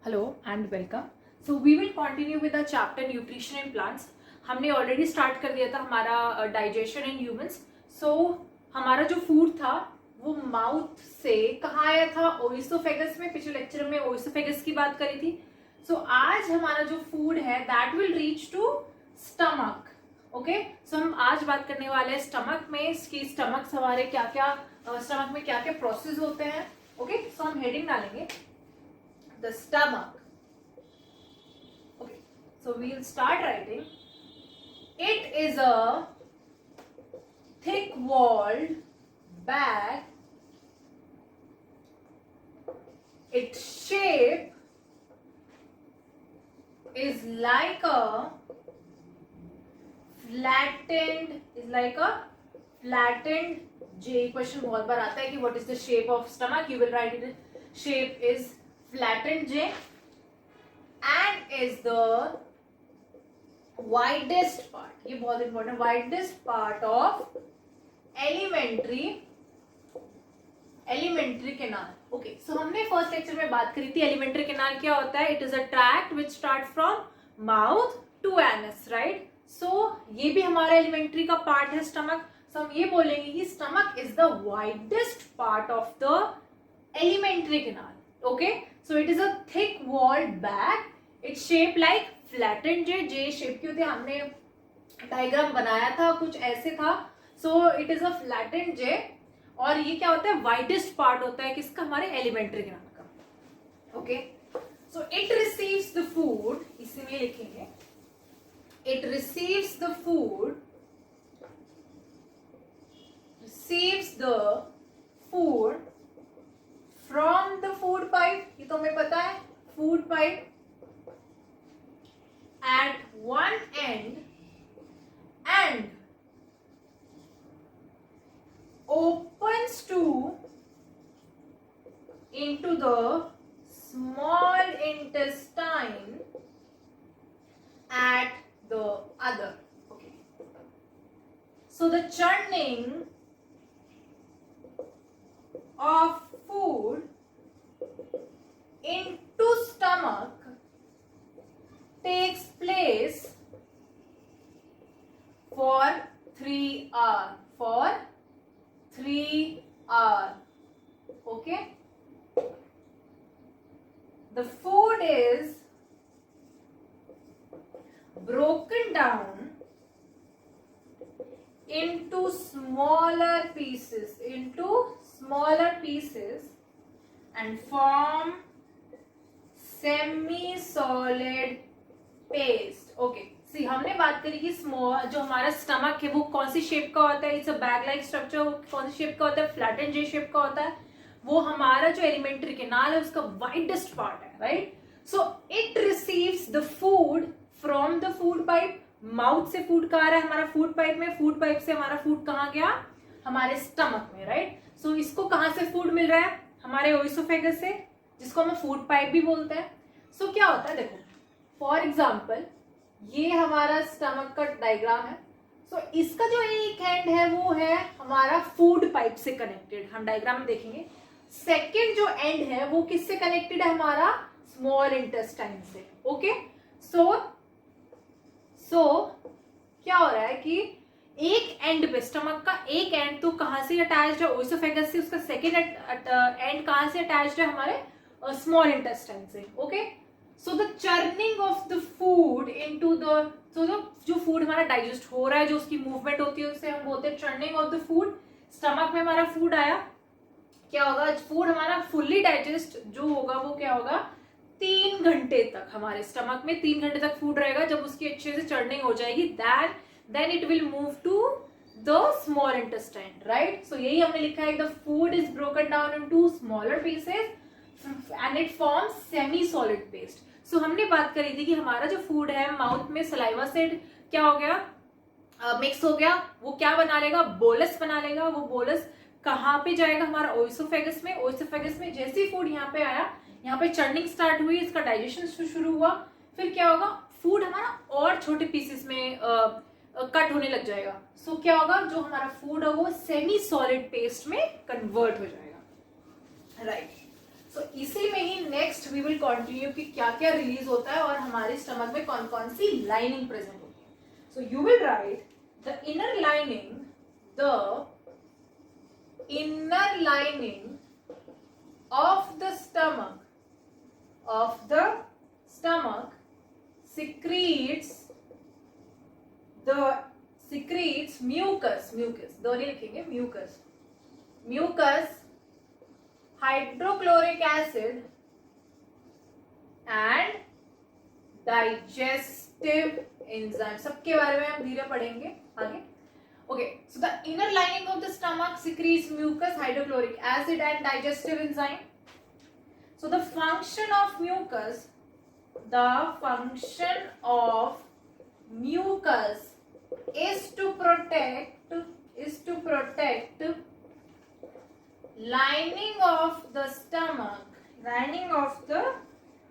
Hello and welcome. So we will continue with the chapter nutrition in plants. हमने already start कर दिया था हमारा डाइजेशन इन ह्यूमंस। सो हमारा जो फूड था वो माउथ से कहाँ आया था? ओइसोफेगस में। पिछले लेक्चर में ओइसोफेगस की बात करी थी। सो आज हमारा जो फूड है that will reach to stomach. Okay, so हम आज बात करने वाले हैं स्टमक में कि स्टमक हमारे क्या क्या स्टमक में क्या क्या प्रोसेस होते हैं। ओके, सो हम हेडिंग डालेंगे the stomach. Okay, so we'll start writing. It is a thick walled bag. Its shape is like a flattened J. Question बहुत बार आता है कि what is the shape of stomach? You will write it. Shape is flattened J and is the widest part. ये बहुत important, widest part of elementary canal. Okay, so हमने first lecture में बात करी थी एलिमेंट्री कैनाल क्या होता है. It is a tract which start from mouth to anus, right. So ये भी हमारा एलिमेंट्री का पार्ट है स्टमक. सो हम ये बोलेंगे कि stomach is the widest part of the alimentary canal. Okay, so it is a thick walled bag. It's shaped like flattened J. J shape की होती है. हमने डायग्राम बनाया था, कुछ ऐसे था. So it is a flattened J. और ये क्या होता है? वाइडेस्ट पार्ट होता है किसका? हमारे एलिमेंट्री कैनाल का. Okay, so it receives the food. इसी में लिखेंगे it receives the food from the food pipe. ये तो हमें पता है. food pipe at one end and opens into the small intestine at the other. Okay, so the churning of food into stomach takes place for 3 hours. Okay, the food is broken down into smaller pieces and form semi-solid paste. Okay, सी हमने बात करी कि small जो हमारा stomach है वो कौन सी shape का होता है. It's a bag like structure. कौन सी शेप का होता है? फ्लैटन जे शेप का होता है. वो हमारा जो एलिमेंट्री कैनाल है उसका वाइडेस्ट पार्ट है, right. So it receives the food from the food pipe. Mouth से फूड कहाँ आ रहा है? हमारा फूड पाइप में. फूड पाइप से हमारा फूड कहाँ गया? हमारे स्टमक में, राइट. सो इसको कहाँ से फूड मिल रहा है? हमारे ओइसोफेगस से, जिसको हम फूड पाइप भी बोलते हैं. सो क्या होता है, देखो फॉर एग्जाम्पल ये हमारा स्टमक का डायग्राम है. सो इसका जो एक एंड है वो है हमारा फूड पाइप से कनेक्टेड. हम डायग्राम में देखेंगे. सेकेंड जो एंड है वो किससे कनेक्टेड है? हमारा स्मॉल इंटेस्टाइन से. ओके, सो क्या हो रहा है कि एक एंड पे स्टमक का एक एंड तो कहां से अटैच्ड है? ओइसोफेगस से. उसका सेकेंड एंड कहां से अटैच्ड है? हमारे स्मॉल इंटेस्टाइन से. Okay, so the churning of the food into the जो फूड हमारा डाइजेस्ट हो रहा है, जो उसकी मूवमेंट होती है उसे हम बोलते हैं churning of the food. Stomach में हमारा फूड आया, क्या होगा? फूड हमारा फुल्ली डाइजेस्ट जो होगा वो क्या होगा? 3 घंटे तक हमारे स्टमक में 3 घंटे तक फूड रहेगा. जब उसकी अच्छे से चर्निंग हो जाएगी then it will move to the small intestine, right. So यही हमने लिखा है, the food is broken down into smaller pieces and it forms semi solid paste. So हमने बात करी थी कि हमारा जो फूड है माउथ में सलाइवा से क्या हो गया? मिक्स हो गया. वो क्या बना लेगा? बोलस बना लेगा. वो बोलस कहाँ पे जाएगा? हमारा ओइसोफेगस में. ओइसोफेगस में जैसे ही फूड यहाँ पे आया, यहाँ पे चर्निंग स्टार्ट हुई, इसका डाइजेशन शुरू हुआ. फिर क्या होगा? फूड हमारा और छोटे पीसेस में कट होने लग जाएगा. सो क्या होगा? जो हमारा फूड है वो सेमी सॉलिड पेस्ट में कन्वर्ट हो जाएगा, राइट. सो इसी में ही नेक्स्ट वी विल कंटिन्यू कि क्या क्या रिलीज होता है और हमारे स्टमक में कौन कौन सी लाइनिंग प्रेजेंट होती है. So you will right the inner lining of the stomach secretes mucus दोनों लिखेंगे mucus, hydrochloric acid and digestive enzyme. सबके बारे में हम धीरे पढ़ेंगे आगे. Okay, so the inner lining of the stomach secretes mucus, hydrochloric acid and digestive enzyme. So the function of mucus is to protect lining of the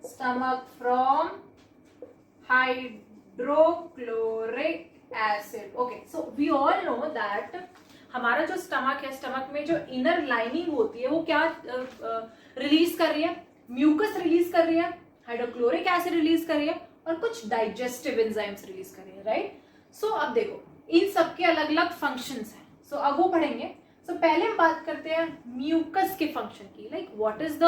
stomach from hydrochloric acid. Okay, so we all know that हमारा जो stomach है, stomach में जो inner lining होती है वो क्या release कर रही है? म्यूकस रिलीज कर रही है, हाइड्रोक्लोरिक एसिड रिलीज कर रही है और कुछ डाइजेस्टिव एंजाइम्स रिलीज कर रही है, राइट. सो अब देखो इन सबके अलग अलग फंक्शंस हैं. सो अब वो पढ़ेंगे. सो पहले हम बात करते हैं म्यूकस के फंक्शन की. Like what is the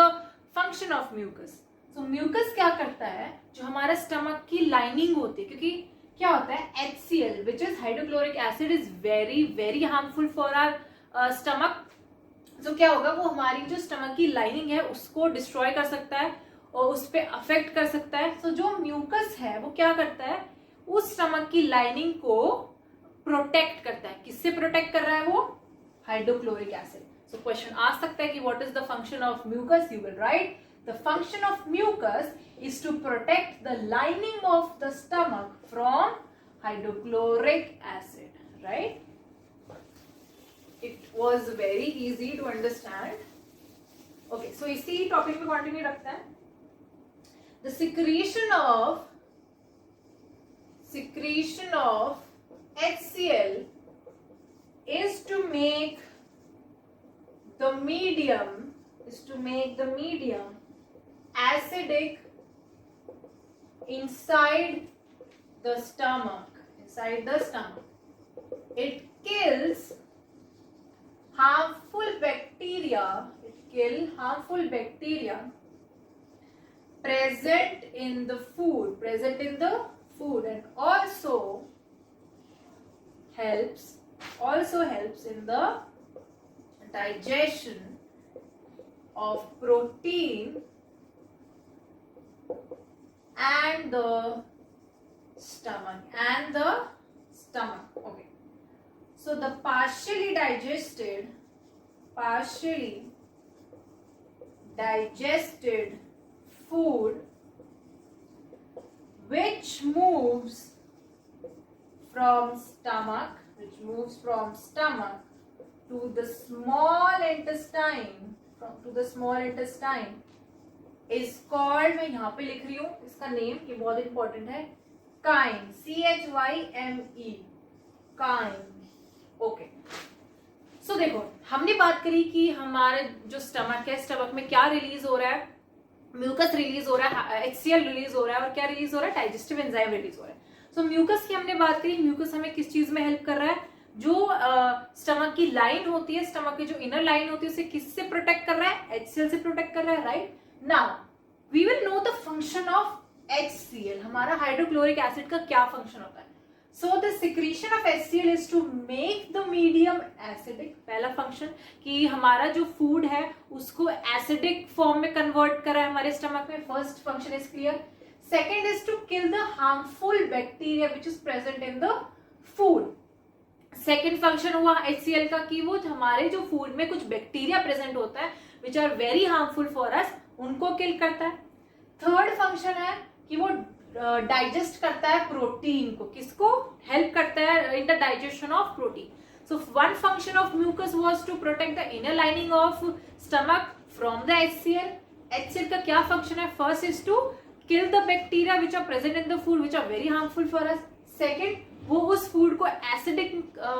function of mucus. So mucus क्या करता है? जो हमारा स्टमक की लाइनिंग होती है, क्योंकि क्या होता है HCl which is hydrochloric acid is very very harmful for our stomach. तो क्या होगा, वो हमारी जो स्टमक की लाइनिंग है उसको डिस्ट्रॉय कर सकता है और उस पर अफेक्ट कर सकता है. तो जो म्यूकस है वो क्या करता है, उस स्टमक की लाइनिंग को प्रोटेक्ट करता है. किससे प्रोटेक्ट कर रहा है वो? Hydrochloric acid. सो क्वेश्चन आ सकता है कि what is the function of mucus. You will write the function of mucus is to protect the lining of the stomach from hydrochloric acid, right? It was very easy to understand. Okay, so इसी topic में continue रखते हैं. The secretion of HCl is to make the medium acidic inside the stomach. It kills harmful bacteria present in the food and also helps in the digestion of protein and the stomach. Okay, so the partially digested food which moves from stomach to the small intestine is called, मैं यहाँ पे लिख रही हूँ इसका name, ये बहुत important है, chyme. CHYME, chyme. ओके. सो देखो हमने बात करी कि हमारे जो स्टमक है, स्टमक में क्या रिलीज हो रहा है? म्यूकस रिलीज हो रहा है, HCl रिलीज हो रहा है और क्या रिलीज हो रहा है? डाइजेस्टिव एंजाइम रिलीज हो रहा है. सो म्यूकस की हमने बात करी. म्यूकस हमें किस चीज में हेल्प कर रहा है? जो स्टमक की लाइन होती है, स्टमक की जो इनर लाइन होती है उसे किससे प्रोटेक्ट कर रहा है? HCl से प्रोटेक्ट कर रहा है, right. Now we will know the function of HCl. हमारा हाइड्रोक्लोरिक एसिड का क्या फंक्शन होता है? So the secretion of HCl is to make the medium acidic. पहला फंक्शन कि हमारा जो फूड है उसको एसिडिक फॉर्म में कन्वर्ट करा है हमारे स्टमक में. First function is clear. Second is to kill the harmful bacteria which is present in the food. Second function हुआ HCl का कि वो हमारे जो फूड में कुछ बैक्टीरिया प्रेजेंट होता है which are very harmful for us, उनको किल करता है. थर्ड फंक्शन है कि वो डाइजेस्ट करता है प्रोटीन को. किसको? हेल्प करता है in the digestion of protein. So one function of mucus was to protect the inner lining of stomach from the HCl. HCl का क्या फंक्शन है? First is to kill the bacteria which are present in the food which are very harmful for us. Second, वो उस food को acidic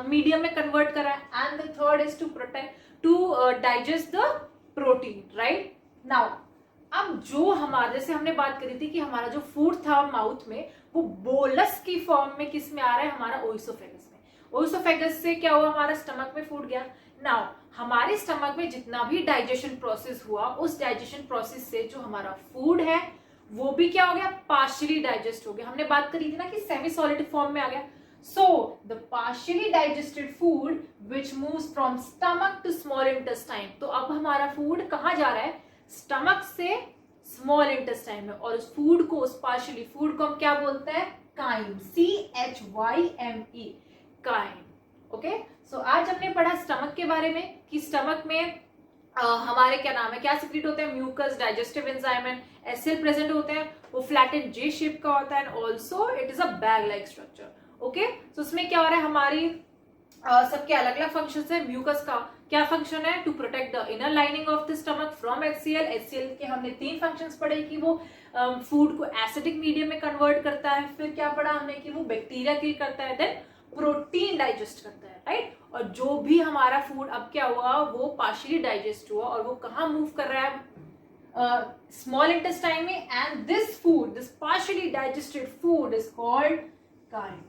medium में convert कर रहा है. And the third is to protect to digest the protein, right. Now अब जो हमारे, जैसे हमने बात करी थी कि हमारा जो फूड था माउथ में वो बोलस की फॉर्म में किस में आ रहा है, हमारा ओइसोफेगस में। ओइसोफेगस से क्या हुआ, हमारा स्टमक में फूड गया। नाउ हमारे स्टमक में जितना भी डाइजेशन प्रोसेस हुआ, उस डाइजेशन प्रोसेस से जो हमारा फूड है वो भी क्या हो गया, पार्शियली डाइजेस्ट हो गया। हमने बात करी थी ना कि सेमी सॉलिड फॉर्म में आ गया। So the partially digested food which moves from stomach to small intestine, तो अब हमारा फूड कहाँ जा रहा है, स्टमक से स्मॉल इंटेस्टाइन में, और उस फूड को, उस पार्शियली फूड को हम क्या बोलते हैं, काइम, CHYME, काइम। ओके, सो आज हमने पढ़ा स्टमक के बारे में कि स्टमक में हमारे क्या नाम है, क्या सिक्रेट होते हैं, mucus, digestive enzyme and acid present होते हैं, वो फ्लैटेड जे शेप का होता है, and also it is a bag like structure. Okay, तो उसमें क्या हो रहा है, हमारी सबके अलग अलग फंक्शंस है। म्यूकस का क्या फंक्शन है, to protect the inner lining of the stomach from HCl। HCl के हमने 3 फंक्शंस पढ़े कि वो फूड को एसिडिक मीडियम में कन्वर्ट करता है, फिर क्या पढ़ा हमने कि वो बैक्टीरिया किल करता है, देन प्रोटीन डाइजेस्ट करता है, राइट। और जो भी हमारा फूड अब क्या हुआ, वो पार्शियली डाइजेस्ट हुआ, और वो कहाँ मूव कर रहा है, स्मॉल इंटेस्टाइन में, and this food, this partially digested food is called crime.